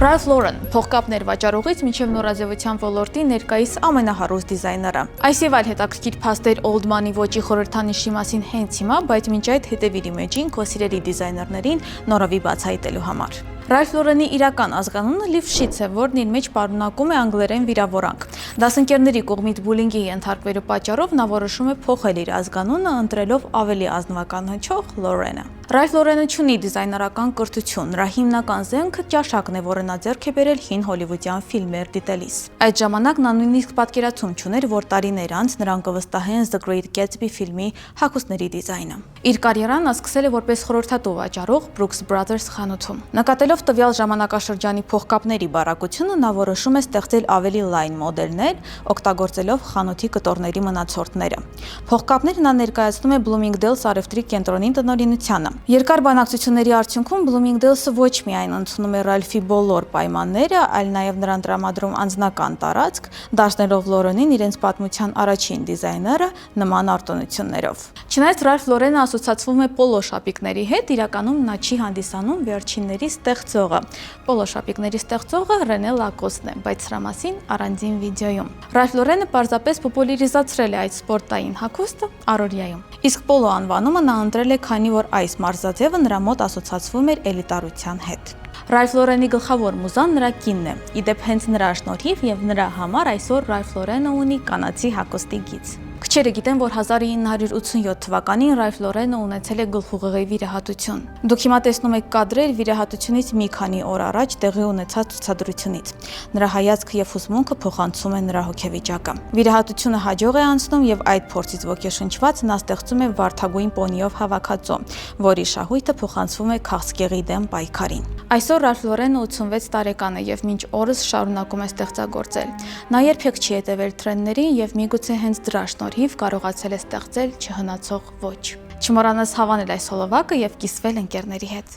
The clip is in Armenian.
Ralph Lauren փողկապներ վաճառողից մինչև նորաձևության ոլորտի ներկայիս ամենահարուստ դիզայները։ Այս եւ այլ հետաքրքիր փաստեր Old Money ոճի խորհրդանիշի մասին հենց հիմա, բայց մինչ այդ հետևիր իմեջին քո սիրելի դիզայներներին նորովի բացահայտելու համար։ Ralph Lauren-ի իրական ազգանունը Lifshitz է, որն իր մեջ պարունակում է անգլերեն վիրավորանք։ Դասընկերների կողմից բուլինգի ենթարկվելու պատճառով նա որոշում է փոխել իր ազգանունը, ընտրելով ավելի ազնվական հնչող Lauren-ը։ Ralph Lauren-ը ունի դիզայներական կրթություն, նրա հիմնական զենքը ճաշակն է, որը նա ձեռք է բերել հին հոլիվուդյան ֆիլմեր դիտելիս։ Այդ ժամանակ նա նույնիսկ պատկերացում չուներ, որ տարիներ անց նրան կվստահեն The Great Gatsby ֆիլմի հագուստների դիզայնը։ Իր կարիերան նա սկսել է որպես խորհրդատու վաճառող Brooks Brothers խանութում։ Նկատելով տվյալ ժամանակաշրջանի փողկապների բարակությունը, նա որոշում է ստեղծել ավելի լայն մոդելներ, օգտագործելով խանութի կտորների մնացորդները։ Փողկապները նա ներկայացնում է Bloomingdale's առևտրի կենտրոնին տնօրինությանը։ Երկար բանակցությունների արդյունքում Bloomingdale's-ը ոչ միայն ընդունում է Ralph-ի բոլոր պայմանները, այլ նաև նրան տրամադրում անձնական տարածք, դարձնելով Lauren-ին իրենց պատմության առաջին դիզայները նման արտոնություններով։ Չնայած Ralph Lauren-ը ասոցացվում է պոլո շապիկների հետ, իրականում նա չի հանդիսանում վերջինների ստեղծողը։ Պոլո շապիկների ստեղծողը René Lacoste-ն է, բայց սրա մասին առանձին վիդեոյում։ Ralph Lauren-ը պարզապես պոպուլярիզացրել է այդ սպորտային հագուստը առօրյայում։ Իսկ պոլո անվանումը նա ընտրել է, քանի որ այս մարզաձևը նրա մոտ ասոցացվում էր էլիտարության հետ։ Ralph Lauren-ի գլխավոր մուզան նրա կինն է։ Իդեպ հենց նրա շնորհիվ եւ նրա համար այսօր Ralph Lauren-ը ունի կանացի հագուստի գիծ։ Քչերը գիտեն, որ 1987 թվականին Ralph Lauren-ը ունեցել է գլխուղեղի վիրահատություն։ Դուք հիմա տեսնում եք կադրեր վիրահատությունից մի քանի օր առաջ տեղի ունեցած ցուցադրությունից։ Նրա հայացքը եւ հուզմունքը փոխանցում են նրա հոգեվիճակը։ Վիրահատությունը հաջող է անցնում եւ այդ փորձից ոգեշնչված նա ստեղծում է վարդագույն պոնիով հավաքածո, որի շահույթը փոխանցվում է քաղցկեղի դեմ պայքարին։ Այսօր Ralph Lauren-ը 86 տարեկան է եւ մինչ օրս շարունակում է ստեղծագործել։ Նա երբեք չի հետևել թրենդներին եւ միգուցե հենց դրա շնորհիվ կարողացել է ստեղծել չհնացող ոճ։ Չմոռանաս հավանել այս հոլովակը եւ կիսվել ընկերների հետ։